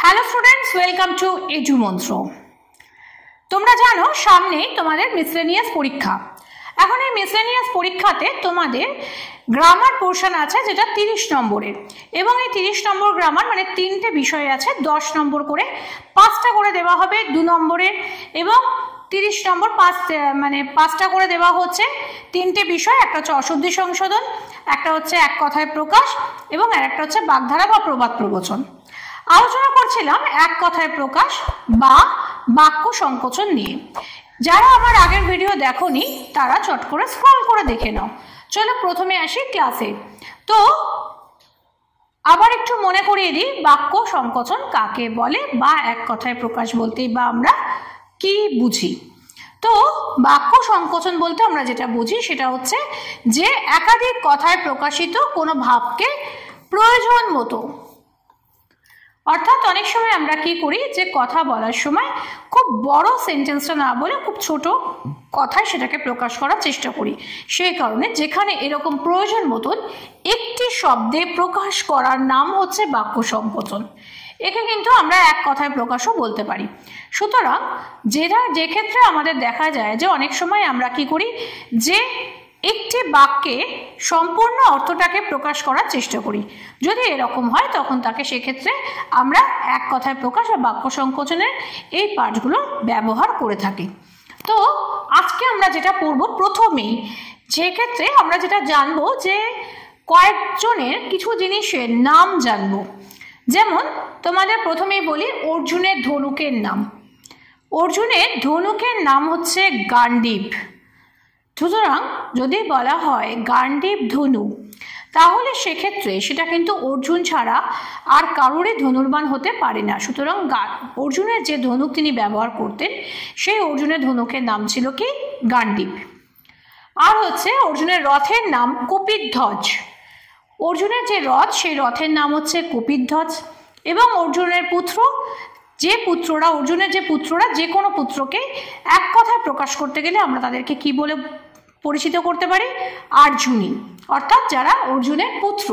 Hello students, welcome to edu মন্ত্র। তোমরা জানো সামনে তোমাদের মিসলেনিয়াস পরীক্ষা। এখন এই মিসলেনিয়াস পরীক্ষাতে তোমাদের গ্রামার পোর্শন আছে যেটা 30 নম্বরের, এবং এই 30 নম্বর গ্রামার মানে 3টে বিষয় আছে, 10 নম্বর করে 5টা করে দেওয়া হবে 2 নম্বরের, এবং 30 নম্বর 5টা করে দেওয়া হচ্ছে 3টে বিষয়। একটা হচ্ছে অশুদ্ধি সংশোধন, একটা হচ্ছে এক কথায় প্রকাশ, এবং আরেকটা হচ্ছে বাগধারা বা প্রবাদ প্রবচন। আলোচনা করছিলাম এক কথায় প্রকাশ বা বাক্য সংকোচন নিয়ে। যারা আমার আগের ভিডিও দেখোনি তারা চট করে স্ক্রল করে দেখে নাও। চলো প্রথমে আসি ক্লাসে। তো আবার একটু মনে করিয়ে দিই বাক্য সংকোচন কাকে বলে বা এক কথায় প্রকাশ বলতেই বা আমরা কি বুঝি। তো বাক্য সংকোচন বলতে আমরা যেটা বুঝি সেটা হচ্ছে যে একাধিক কথায় প্রকাশিত কোনো ভাবকে প্রয়োজন মতো, অর্থাৎ অনেক সময় আমরা কি করি যে কথা বলার সময় খুব বড় সেন্টেন্সটা না বলে খুব ছোট কথায় সেটাকে প্রকাশ করার চেষ্টা করি। সেই কারণে যেখানে এরকম প্রয়োজন মতন একটি শব্দে প্রকাশ করার নাম হচ্ছে বাক্য সংকোচন। একে কিন্তু আমরা এক কথায় প্রকাশও বলতে পারি। সুতরাং যে ক্ষেত্রে আমাদের দেখা যায় যে অনেক সময় আমরা কি করি যে একটি বাক্যে সম্পূর্ণ অর্থটাকে প্রকাশ করার চেষ্টা করি, যদি এরকম হয় তখন তাকে সেক্ষেত্রে আমরা এক কথায় প্রকাশ বা বাক্য সংকোচনের এই পার্টগুলো ব্যবহার করে থাকি। তো আজকে আমরা যেটা পড়ব প্রথমেই, যে ক্ষেত্রে আমরা যেটা জানবো যে কয়েকজনের কিছু জিনিসের নাম জানবো। যেমন তোমাদের প্রথমেই বলি অর্জুনের ধনুকের নাম। অর্জুনের ধনুকের নাম হচ্ছে গান্ডীব। সুতরাং যদি বলা হয় গান্ডীব ধনু, তাহলে সেক্ষেত্রে সেটা কিন্তু অর্জুন ছাড়া আর কারোরই ধনুর্বান হতে পারে না। সুতরাং অর্জুনের যে ধনুক তিনি ব্যবহার করতেন সেই অর্জুনের ধনুকের নাম ছিল কি গান্ডীব। আর হচ্ছে অর্জুনের রথের নাম কপিধ্বজ। অর্জুনের যে রথ সেই রথের নাম হচ্ছে কপিধ্বজ। এবং অর্জুনের অর্জুনের যে পুত্ররা যে কোনো পুত্রকে এক কথায় প্রকাশ করতে গেলে আমরা তাদেরকে কি বলে পরিচিত করতে পারি? আর্জুনী, অর্থাৎ যারা অর্জুনের পুত্র।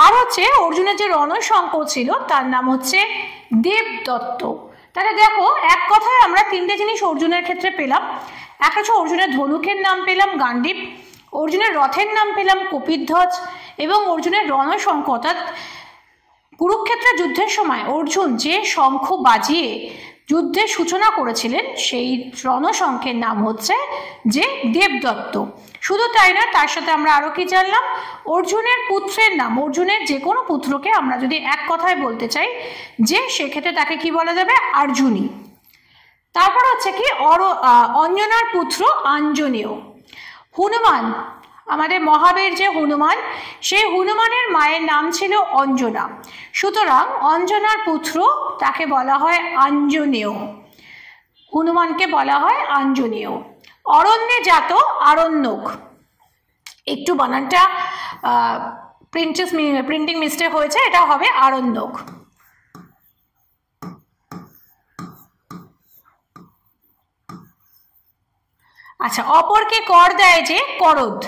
আর হচ্ছে অর্জুনের যে রণশঙ্খ ছিল তার নাম হচ্ছে দেবদত্ত। তাহলে দেখো এক কথায় আমরা 3টে জিনিস অর্জুনের ক্ষেত্রে পেলাম। একটা হচ্ছে অর্জুনের ধনুকের নাম পেলাম গান্ডীব, অর্জুনের রথের নাম পেলাম কপিধ্বজ, এবং অর্জুনের রণশঙ্খ অর্থাৎ কুরুক্ষেত্রের যুদ্ধের সময় অর্জুন যে শঙ্খ বাজিয়ে যুদ্ধের সূচনা করেছিলেন সেই রণশঙ্খের নাম হচ্ছে যে দেবদত্ত। শুধু তাই না, তার সাথে আমরা আরো কি জানলাম? অর্জুনের পুত্রের নাম, অর্জুনের যে কোনো পুত্রকে আমরা যদি এক কথায় বলতে চাই যে সেক্ষেত্রে তাকে কি বলা যাবে? আর্জুনী। তারপর হচ্ছে কি অঞ্জনার পুত্র আঞ্জনেয়। হনুমান, আমাদের মহাবীর যে হনুমান, সেই হনুমানের মায়ের নাম ছিল অঞ্জনা। সুতরাং অঞ্জনার পুত্র তাকে বলা হয় আঞ্জনেয়, হনুমানকে বলা হয় আঞ্জনেয়। অরণ্যে জাত আরণ্যক, একটু বানানটা প্রিন্টিং মিস্টেক হয়েছে, এটা হবে আরণ্যক। আচ্ছা, অপরকে কর দেয় যে করদ।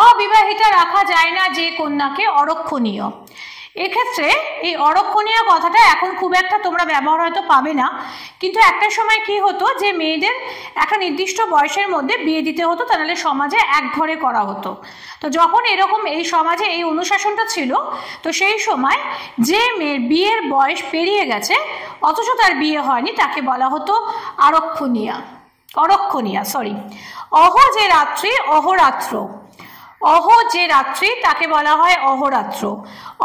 অবিবাহিতা রাখা যায় না যে কন্যাকে অরক্ষণীয়। এক্ষেত্রে এই অরক্ষণীয় কথাটা এখন খুব একটা তোমরা ব্যবহার হয়তো পাবে না, কিন্তু একটা সময় কি হতো যে মেয়েদের একটা নির্দিষ্ট বয়সের মধ্যে বিয়ে দিতে হতো, তাহলে সমাজে এক ঘরে করা হতো। তো যখন এরকম এই সমাজে এই অনুশাসনটা ছিল, তো সেই সময় যে মেয়ের বিয়ের বয়স পেরিয়ে গেছে অথচ তার বিয়ে হয়নি তাকে বলা হতো অরক্ষণীয়া। অহ যে রাত্রি অহরাত্র, অহ যে রাত্রি তাকে বলা হয় অহরাত্র।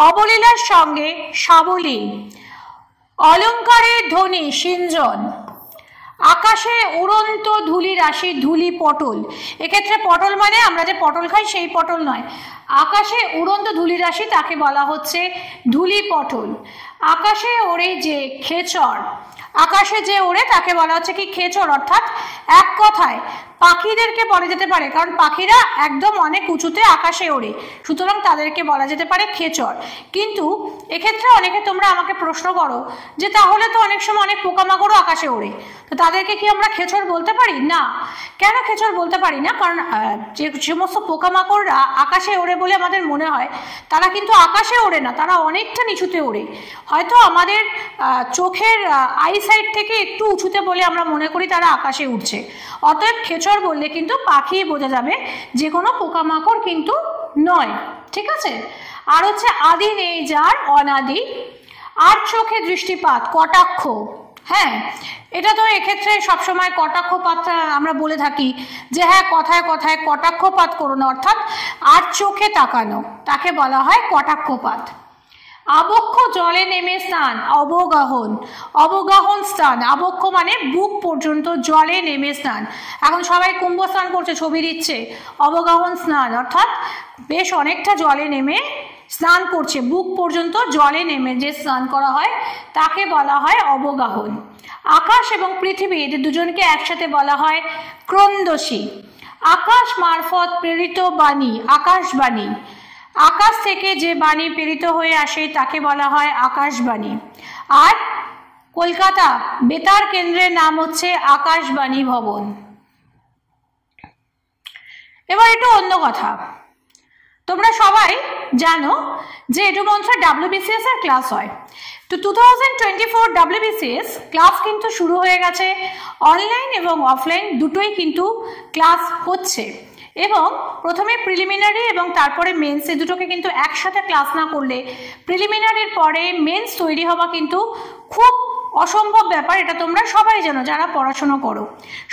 অবলীলার সঙ্গে সাবলীল, অলঙ্কারের ধ্বনি সিঞ্জন, আকাশে উড়ন্ত ধূলি রাশি ধূলি পটল। এক্ষেত্রে পটল মানে আমরা যে পটল খাই সেই পটল নয়, আকাশে উড়ন্ত ধূলি রাশি তাকে বলা হচ্ছে ধূলি পটল। আকাশে ওড়ে যে খেচর, আকাশে যে ওড়ে তাকে বলা হচ্ছে কি খেচর, অর্থাৎ এক কথায় পাখিদেরকে বলা যেতে পারে, কারণ পাখিরা একদম অনেক উঁচুতে আকাশে ওড়ে, সুতরাং তাদেরকে বলা যেতে পারে খেচর। কিন্তু এক্ষেত্রে অনেকে তোমরা আমাকে প্রশ্ন করো যে তাহলে তো অনেক সময় অনেক পোকামাকড়ও আকাশে ওড়ে, তো তাদেরকে কি আমরা খেচর বলতে পারি? না। কেন খেচর বলতে পারি না? কারণ যে সমস্ত পোকামাকড়রা আকাশে ওড়ে বলে আমাদের মনে হয়, তারা কিন্তু আকাশে ওড়ে না, তারা অনেকটা নিচুতে ওড়ে, হয়তো আমাদের চোখের আইসাইট থেকে একটু উঁচুতে বলে আমরা মনে করি তারা আকাশে উঠছে। অতএব খেচর বললে কিন্তু পাখি বোঝা যাবে, যে কোনো পোকামাকড় কিন্তু নয়। ঠিক আছে। আর হচ্ছে আদি নেই যার অনাদি, আর চোখে দৃষ্টিপাত, কটাক্ষ। হ্যাঁ, এটা তো এক্ষেত্রে সবসময় কটাক্ষপাত আমরা বলে থাকি যে হ্যাঁ কথায় কথায় কটাক্ষপাত করো না, অর্থাৎ আর চোখে তাকানো, তাকে বলা হয় কটাক্ষপাত। আবক্ষ জলে নেমে স্নান, অবগাহন। অবগাহন স্নান, আবক্ষ মানে বুক পর্যন্ত জলে নেমে স্নান। এখন সবাই কুম্ভ স্নান করছে, ছবি দিচ্ছে, অবগাহন স্নান অর্থাৎ বেশ অনেকটা জলে নেমে স্নান করছে, বুক পর্যন্ত জলে নেমে যে স্নান করা হয় তাকে বলা হয় অবগাহন। আকাশ এবং পৃথিবী এদের দুজনকে একসাথে বলা হয় ক্রন্দসী। আকাশ মারফত প্রেরিত বাণী, আকাশবাণী। আকাশ থেকে যে বাণী প্রেরিত হয়ে আসে তাকে বলা হয় আকাশবাণী। আর কলকাতা বেতার কেন্দ্রের নাম হচ্ছে আকাশবাণী ভবন। এবার একটু অন্য কথা, তোমরা সবাই জানো যে এটু মন্ত্রে WBCS এর ক্লাস হয়। তো 2024 WBCS ক্লাস কিন্তু শুরু হয়ে গেছে, অনলাইন এবং অফলাইন দুটোই কিন্তু ক্লাস হচ্ছে। এবং প্রথমে প্রিলিমিনারি এবং তারপরে মেন্স, এই দুটোকে কিন্তু একসাথে ক্লাস না করলে প্রিলিমিনারির পরে মেন্স তৈরি হওয়া কিন্তু খুব অসম্ভব ব্যাপার, এটা তোমরা সবাই জানো যারা পড়াশোনা করো।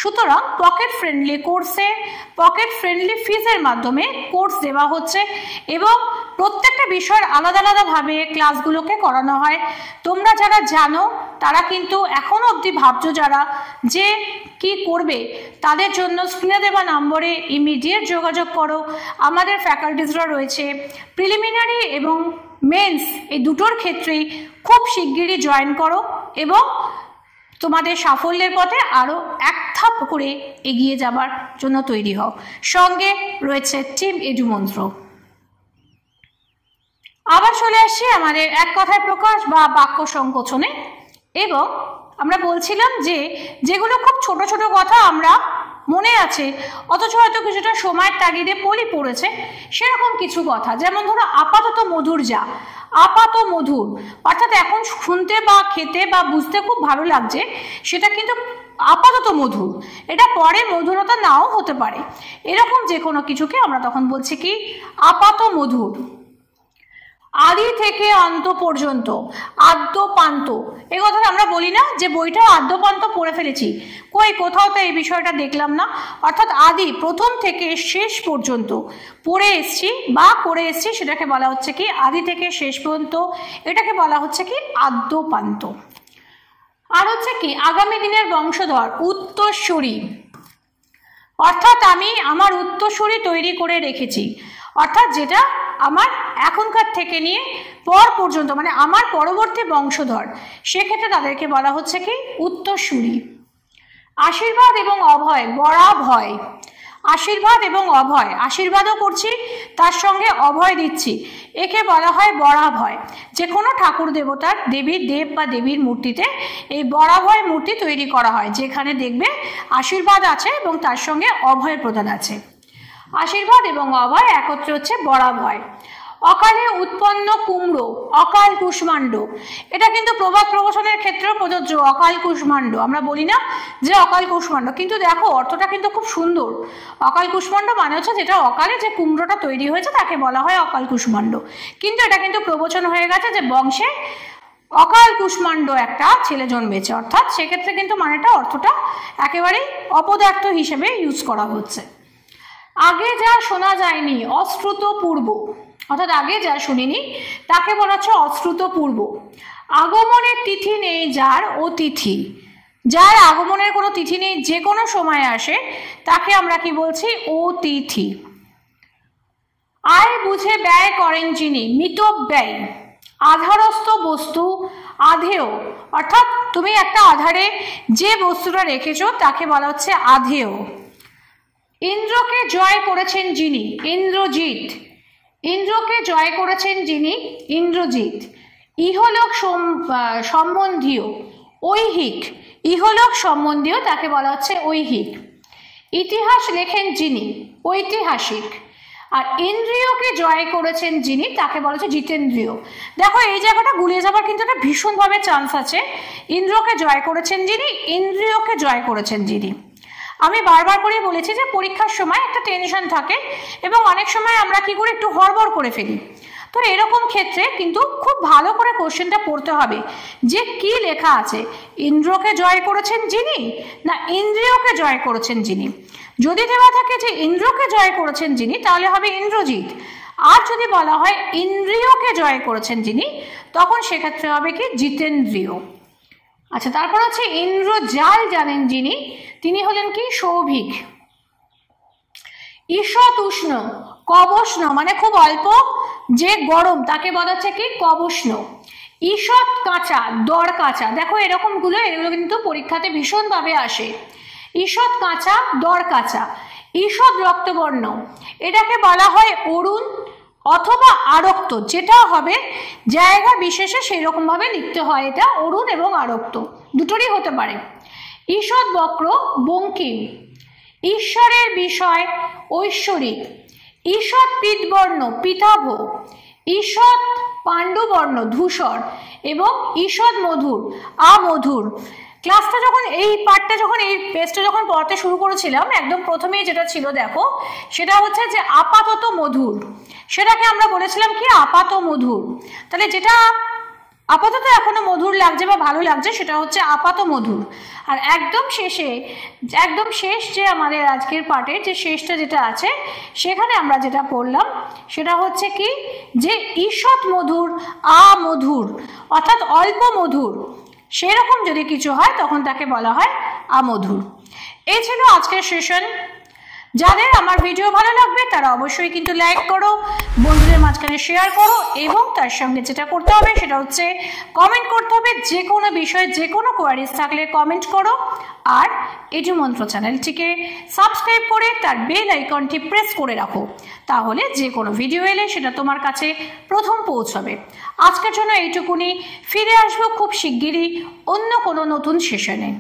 সুতরাং পকেট ফ্রেন্ডলি কোর্সে পকেট ফ্রেন্ডলি ফিজের মাধ্যমে কোর্স দেওয়া হচ্ছে এবং প্রত্যেকটা বিষয়ের আলাদা আলাদাভাবে ক্লাসগুলোকে করানো হয়। তোমরা যারা জানো তারা কিন্তু এখনো অবধি ভাবছো যারা যে কি করবে, তাদের জন্য স্ক্রিনে দেওয়া নম্বরে ইমিডিয়েট যোগাযোগ করো। আমাদের ফ্যাকাল্টিসরা রয়েছে, প্রিলিমিনারি এবং মেন্স এই দুটোর ক্ষেত্রেই খুব শিগগিরই জয়েন করো এবং তোমাদের সাফল্যের পথে আরও এক ধাপ করে এগিয়ে যাবার জন্য তৈরি হও। সঙ্গে রয়েছে টিম এডু মন্ত্র। আবার চলে আসছি আমাদের এক কথায় প্রকাশ বা বাক্য সংকোচনে। এবং আমরা বলছিলাম যে যেগুলো খুব ছোট ছোট কথা আমরা মনে আছে অথচ হয়তো কিছুটা সময়ের তাগিদে পড়েছে, সেরকম কিছু কথা, যেমন ধরো আপাতত মধুর যা। আপাত মধুর অর্থাৎ এখন শুনতে বা খেতে বা বুঝতে খুব ভালো লাগছে, সেটা কিন্তু আপাতত মধুর, এটা পরে মধুরতা নাও হতে পারে। এরকম যে কোনো কিছুকে আমরা তখন বলছি কি আপাত মধুর। আদি থেকে অন্ত পর্যন্ত, আদ্যপান্ত, এই কথাটা আমরা বলি না যে বইটা আদ্যপান্ত পড়ে ফেলেছি, কোথাও তো এই বিষয়টা দেখলাম না। অর্থাৎ আদি প্রথম থেকে শেষ পর্যন্ত পড়ে এসছি বা করে এসছি, সেটাকে বলা হচ্ছে কি আদি থেকে শেষ পর্যন্ত, এটাকে বলা হচ্ছে কি আদ্যপান্ত। আর হচ্ছে কি আগামী দিনের বংশধর, উত্তরসূরি, অর্থাৎ আমি আমার উত্তরসূরি তৈরি করে রেখেছি, অর্থাৎ যেটা আমার এখনকার থেকে নিয়ে পর পর্যন্ত মানে আমার পরবর্তী বংশধর, সেক্ষেত্রে তাদেরকে বলা হচ্ছে কি উত্তরসূরি। আশীর্বাদ এবং অভয়, বরাভয়। আশীর্বাদ এবং অভয়, আশীর্বাদও করছি তার সঙ্গে অভয় দিচ্ছি, একে বলা হয় বরাভয়। যে কোনো ঠাকুর দেবতার দেব বা দেবীর মূর্তিতে এই বরাভয় মূর্তি তৈরি করা হয়, যেখানে দেখবে আশীর্বাদ আছে এবং তার সঙ্গে অভয় প্রদান আছে। আশীর্বাদ এবং অভয় একত্রে হচ্ছে বরাভয়। অকালে উৎপন্ন কুমড়ো, অকাল কুষ্মাণ্ড, এটা কিন্তু প্রবাদ প্রবচনের ক্ষেত্রেও প্রযোজ্য। অকাল কুষ্মাণ্ড আমরা বলি না যে অকাল কুষ্মাণ্ড, কিন্তু দেখো অর্থটা কিন্তু খুব সুন্দর। অকাল কুষ্মাণ্ড মানে হচ্ছে যেটা অকালে যে কুমড়োটা তৈরি হয়েছে তাকে বলা হয় অকাল কুষ্মাণ্ড, কিন্তু এটা কিন্তু প্রবচন হয়ে গেছে যে বংশে অকাল কুষ্মাণ্ড একটা ছেলে জন্মেছে, অর্থাৎ সেক্ষেত্রে কিন্তু মানেটা অর্থটা একেবারেই অপদার্থ হিসেবে ইউজ করা হচ্ছে। আগে যা শোনা যায়নি, অশ্রুত পূর্ব, অর্থাৎ আগে যা শুনিনি তাকে বলা হচ্ছে অশ্রুত পূর্ব। আগমনের তিথি নেই যার অতিথি, যার আগমনের কোনো তিথি নেই, যে কোনো সময় আসে তাকে আমরা কি বলছি অতিথি। আয় বুঝে ব্যয় করেন যিনি, মিতব্যয়। আধারস্থ বস্তু, আধেয়, অর্থাৎ তুমি একটা আধারে যে বস্তুটা রেখেছো তাকে বলা হচ্ছে আধেয়। ইন্দ্রকে জয় করেছেন যিনি, ইন্দ্রজিৎ। ইন্দ্রকে জয় করেছেন যিনি, ইন্দ্রজিৎ। ইহলোক সম্বন্ধীয়, ঐহিক। ইহলোক সম্বন্ধীয় তাকে বলা হচ্ছে ঐহিক। ইতিহাস লেখেন যিনি, ঐতিহাসিক। আর ইন্দ্রিয়কে জয় করেছেন যিনি তাকে বলা হচ্ছে জিতেন্দ্রিয়। দেখো এই জায়গাটা গুলিয়ে যাবার কিন্তু একটা ভীষণভাবে চান্স আছে। ইন্দ্রকে জয় করেছেন যিনি, ইন্দ্রিয়কে জয় করেছেন যিনি। আমি বারবার করে বলেছি যে পরীক্ষার সময় একটা টেনশন থাকে এবং অনেক সময় আমরা কি করি, একটু হড়বড় করে ফেলি। তো এরকম ক্ষেত্রে কিন্তু খুব ভালো করে কোশ্চেনটা পড়তে হবে যে কি লেখা আছে, ইন্দ্রকে জয় করেছেন যিনি না ইন্দ্রিয়কে জয় করেছেন যিনি। যদি দেওয়া থাকে যে ইন্দ্রকে জয় করেছেন যিনি তাহলে হবে ইন্দ্রজিৎ। আর যদি বলা হয় ইন্দ্রিয়কে জয় করেছেন যিনি তখন সেক্ষেত্রে হবে কি জিতেন্দ্রিয়। আচ্ছা, তারপর হচ্ছে ইন্দ্রজাল জানেন যিনি, তিনি হলেন কি সৌভিক। ঈষৎ উষ্ণ, কবষ্ণ মানে খুব অল্প যে গরম তাকে বলা হচ্ছে কি কবষ্ণ। ঈষৎ কাঁচা, দর কাঁচা। দেখো এগুলো কিন্তু পরীক্ষাতে ভীষণভাবে আসে। ঈষৎ কাঁচা, দর কাঁচা। ঈষৎ রক্তবর্ণ, এটাকে বলা হয় অরুণ অথবা আরক্ত, যেটা হবে জায়গা বিশেষে সেই রকম ভাবে লিখতে হয়। এটা অরুণ এবং আরক্ত দুটোরই হতে পারে। ঈষৎ বক্র, বঙ্কিম। ঈশ্বরের বিষয়, ঐশ্বরিক। ঈষৎ পীতবর্ণ, পীতাভ। ঈষৎ পাণ্ডুবর্ণ, ধূসর। এবং ঈষৎ মধুর, আমধুর। ক্লাসটা যখন এই পেজটা যখন পড়তে শুরু করেছিলাম, একদম প্রথমেই যেটা ছিল দেখো, সেটা হচ্ছে যে আপাতত মধুর, সেটাকে আমরা বলেছিলাম কি আপাত মধুর। তাহলে যেটা আপাতত এখনো মধুর লাগছে বা ভালো লাগছে সেটা হচ্ছে আপাত মধুর। আর একদম শেষ যে আমাদের আজকের পার্টের যে শেষটা যেটা আছে সেখানে আমরা যেটা পড়লাম সেটা হচ্ছে কি যে ঈষৎ মধুর, আমধুর অর্থাৎ অল্প মধুর, সেরকম যদি কিছু হয় তখন তাকে বলা হয় আমধুর। এই ছিল আজকের সেশন। যাদের আমার ভিডিও ভালো লাগবে তারা অবশ্যই কিন্তু লাইক করো, বন্ধুদের মাঝখানে শেয়ার করো এবং তার সঙ্গে যেটা করতে হবে সেটা হচ্ছে কমেন্ট করতে হবে। যে কোনো বিষয়ে যে কোনো কোয়ারিজ থাকলে কমেন্ট করো। আর এডুমন্ত্র চ্যানেলটিকে সাবস্ক্রাইব করে তার বেল আইকনটি প্রেস করে রাখো, তাহলে যে কোনো ভিডিও এলে সেটা তোমার কাছে প্রথম পৌঁছাবে। আজকের জন্য এইটুকুনি, ফিরে আসবো খুব শিগগিরই অন্য কোনো নতুন সেশনে।